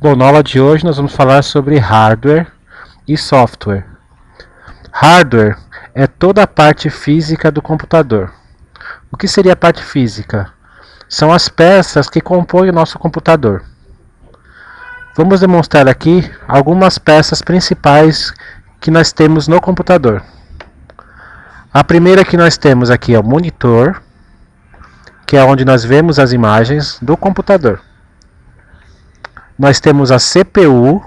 Bom, na aula de hoje nós vamos falar sobre hardware e software. Hardware é toda a parte física do computador. O que seria a parte física? São as peças que compõem o nosso computador. Vamos demonstrar aqui algumas peças principais que nós temos no computador. A primeira que nós temos aqui é o monitor, que é onde nós vemos as imagens do computador. Nós temos a CPU,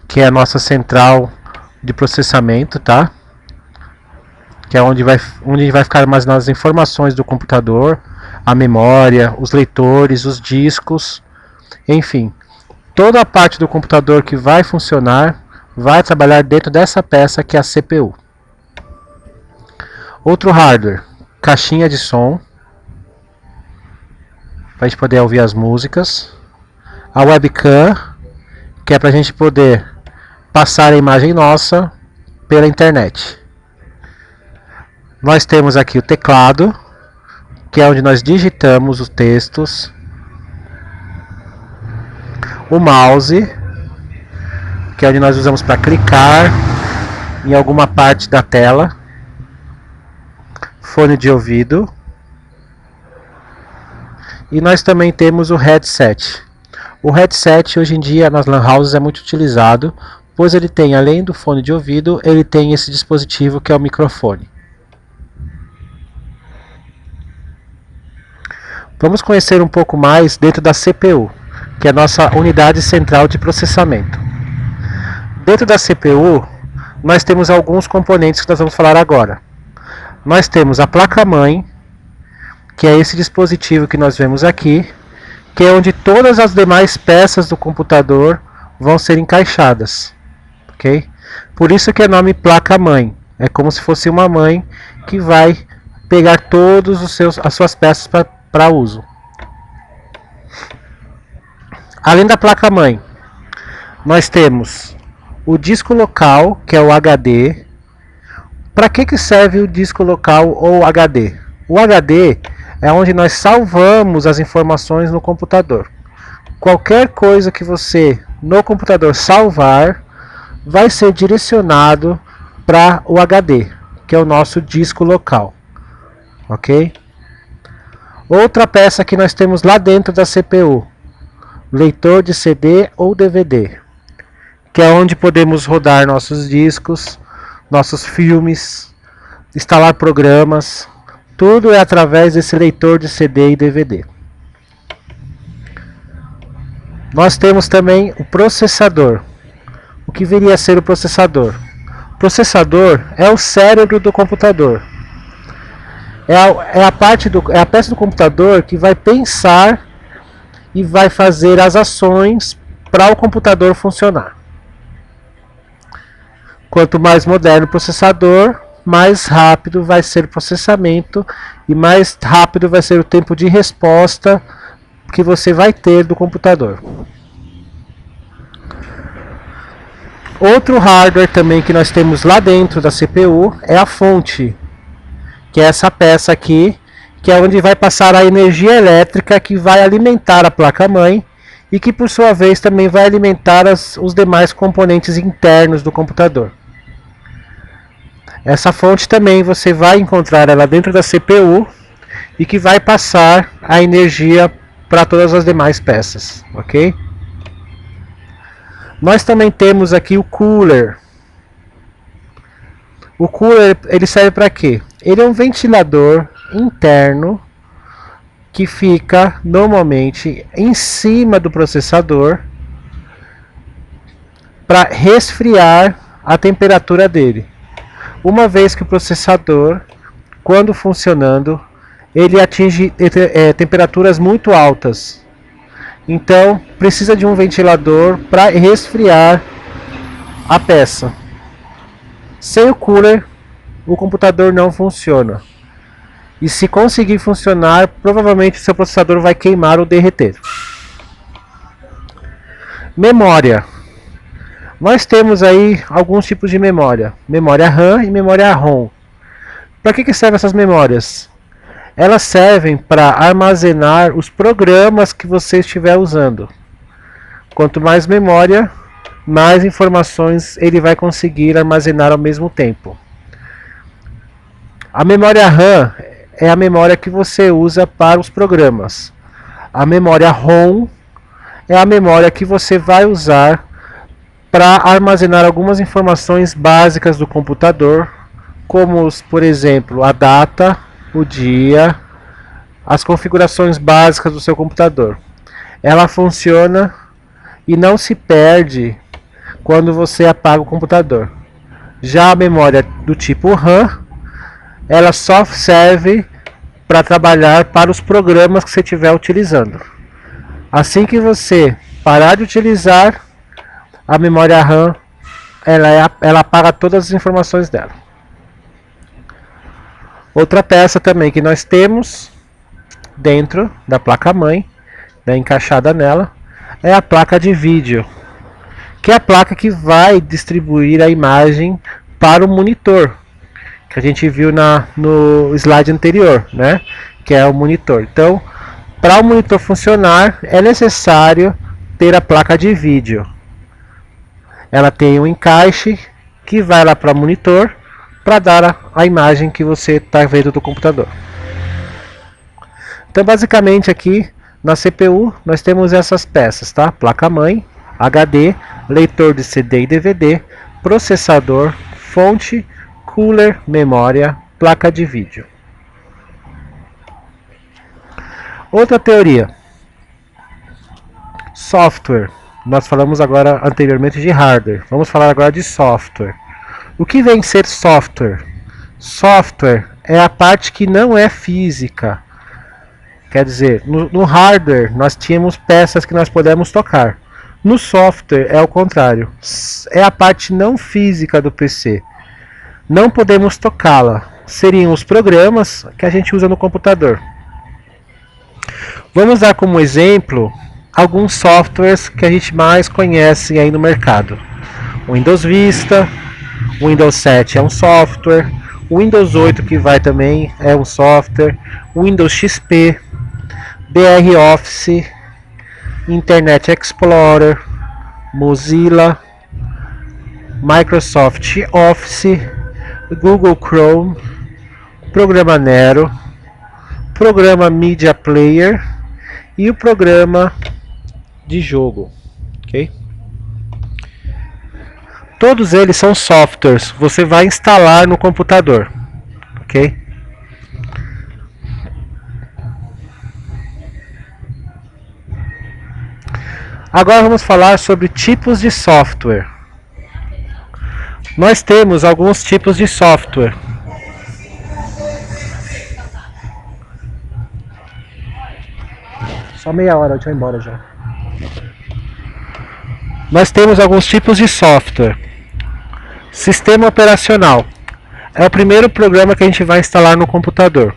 que é a nossa central de processamento, tá? Que é onde vai ficar armazenadas as informações do computador, a memória, os leitores, os discos, enfim. Toda a parte do computador que vai funcionar vai trabalhar dentro dessa peça que é a CPU. Outro hardware, caixinha de som, para a gente poder ouvir as músicas. A webcam, que é para a gente poder passar a imagem nossa pela internet. Nós temos aqui o teclado, que é onde nós digitamos os textos. O mouse, que é onde nós usamos para clicar em alguma parte da tela. Fone de ouvido. E nós também temos o headset. O headset hoje em dia nas LAN houses é muito utilizado, pois ele tem, além do fone de ouvido, ele tem esse dispositivo que é o microfone. Vamos conhecer um pouco mais dentro da CPU, que é a nossa unidade central de processamento. Dentro da CPU, nós temos alguns componentes que nós vamos falar agora. Nós temos a placa-mãe, que é esse dispositivo que nós vemos aqui, que é onde todas as demais peças do computador vão ser encaixadas, ok? Por isso que é nome placa-mãe. É como se fosse uma mãe que vai pegar todas as suas peças para uso. Além da placa-mãe, nós temos o disco local, que é o HD. Para que serve o disco local ou HD? O HD é onde nós salvamos as informações no computador. Qualquer coisa que você no computador salvar vai ser direcionado para o HD, que é o nosso disco local, ok? Outra peça que nós temos lá dentro da CPU, leitor de CD ou DVD, que é onde podemos rodar nossos discos, nossos filmes, instalar programas. Tudo é através desse leitor de CD e DVD. Nós temos também o processador. O que viria a ser o processador? O processador é o cérebro do computador. É a peça do computador que vai pensar e vai fazer as ações para o computador funcionar. Quanto mais moderno o processador, mais rápido vai ser o processamento e mais rápido vai ser o tempo de resposta que você vai ter do computador. Outro hardware também que nós temos lá dentro da CPU é a fonte, que é essa peça aqui, que é onde vai passar a energia elétrica que vai alimentar a placa-mãe e que por sua vez também vai alimentar os demais componentes internos do computador. Essa fonte também você vai encontrar ela dentro da CPU e que vai passar a energia para todas as demais peças, ok? Nós também temos aqui o cooler. O cooler, ele serve para quê? Ele é um ventilador interno que fica normalmente em cima do processador para resfriar a temperatura dele. Uma vez que o processador, quando funcionando, ele atinge temperaturas muito altas. Então, precisa de um ventilador para resfriar a peça. Sem o cooler, o computador não funciona. E se conseguir funcionar, provavelmente o seu processador vai queimar ou derreter. Memória. Nós temos aí alguns tipos de memória. Memória RAM e memória ROM. Para que servem essas memórias? Elas servem para armazenar os programas que você estiver usando. Quanto mais memória, mais informações ele vai conseguir armazenar ao mesmo tempo. A memória RAM é a memória que você usa para os programas. A memória ROM é a memória que você vai usar para armazenar algumas informações básicas do computador, como, por exemplo, a data, o dia, as configurações básicas do seu computador. Ela funciona e não se perde quando você apaga o computador. Já a memória do tipo RAM, ela só serve para trabalhar para os programas que você estiver utilizando. Assim que você parar de utilizar a memória RAM, ela apaga todas as informações dela. Outra peça também que nós temos dentro da placa-mãe, encaixada nela, é a placa de vídeo, que é a placa que vai distribuir a imagem para o monitor, que a gente viu no slide anterior, né? Que é o monitor. Então, para o monitor funcionar, é necessário ter a placa de vídeo. Ela tem um encaixe que vai lá para o monitor para dar a imagem que você está vendo do computador. Então, basicamente aqui na CPU nós temos essas peças, tá? Placa-mãe, HD, leitor de CD e DVD, processador, fonte, cooler, memória, placa de vídeo. Outra teoria. Software. Nós falamos agora anteriormente de hardware. Vamos falar agora de software. O que vem ser software? Software é a parte que não é física. Quer dizer, no hardware nós tínhamos peças que nós podemos tocar. No software é o contrário. É a parte não física do PC. Não podemos tocá-la. Seriam os programas que a gente usa no computador. Vamos dar como exemplo alguns softwares que a gente mais conhece aí no mercado. O Windows Vista, o Windows 7 é um software, o Windows 8 que vai também é um software, o Windows XP, BR Office, Internet Explorer, Mozilla, Microsoft Office, Google Chrome, programa Nero, programa Media Player e o programa de jogo, ok? Todos eles são softwares, você vai instalar no computador, ok? Agora vamos falar sobre tipos de software. Nós temos alguns tipos de software. Só meia hora, deixa eu ir embora já. Nós temos alguns tipos de software. Sistema operacional é o primeiro programa que a gente vai instalar no computador.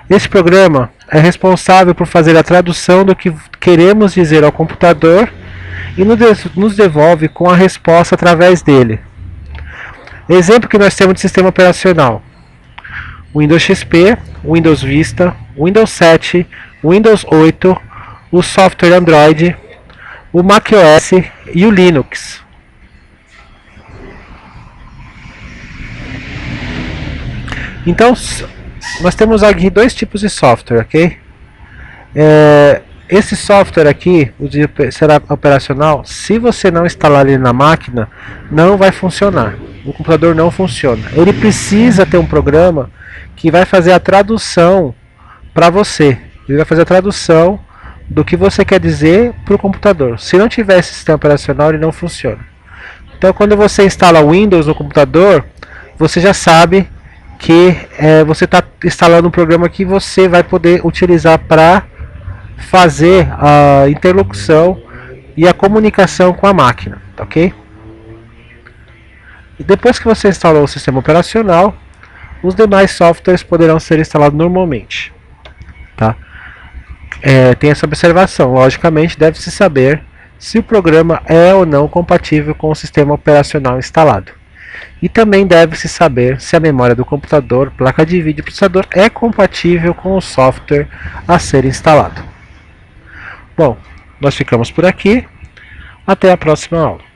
Esse programa é responsável por fazer a tradução do que queremos dizer ao computador e nos devolve com a resposta através dele. Exemplo que nós temos de sistema operacional: Windows XP, Windows Vista, Windows 7, Windows 8, o software Android, o macOS e o Linux. Então, nós temos aqui dois tipos de software, ok? Esse software aqui, o de será operacional, se você não instalar ele na máquina, não vai funcionar. O computador não funciona. Ele precisa ter um programa que vai fazer a tradução para você. Ele vai fazer a tradução do que você quer dizer para o computador. Se não tiver esse sistema operacional, ele não funciona. Então, quando você instala o Windows no computador, você já sabe que você está instalando um programa que você vai poder utilizar para fazer a interlocução e a comunicação com a máquina, tá ok? E depois que você instalou o sistema operacional, os demais softwares poderão ser instalados normalmente, tá? Tem essa observação, logicamente deve-se saber se o programa é ou não compatível com o sistema operacional instalado. E também deve-se saber se a memória do computador, placa de vídeo e processador é compatível com o software a ser instalado. Bom, nós ficamos por aqui. Até a próxima aula.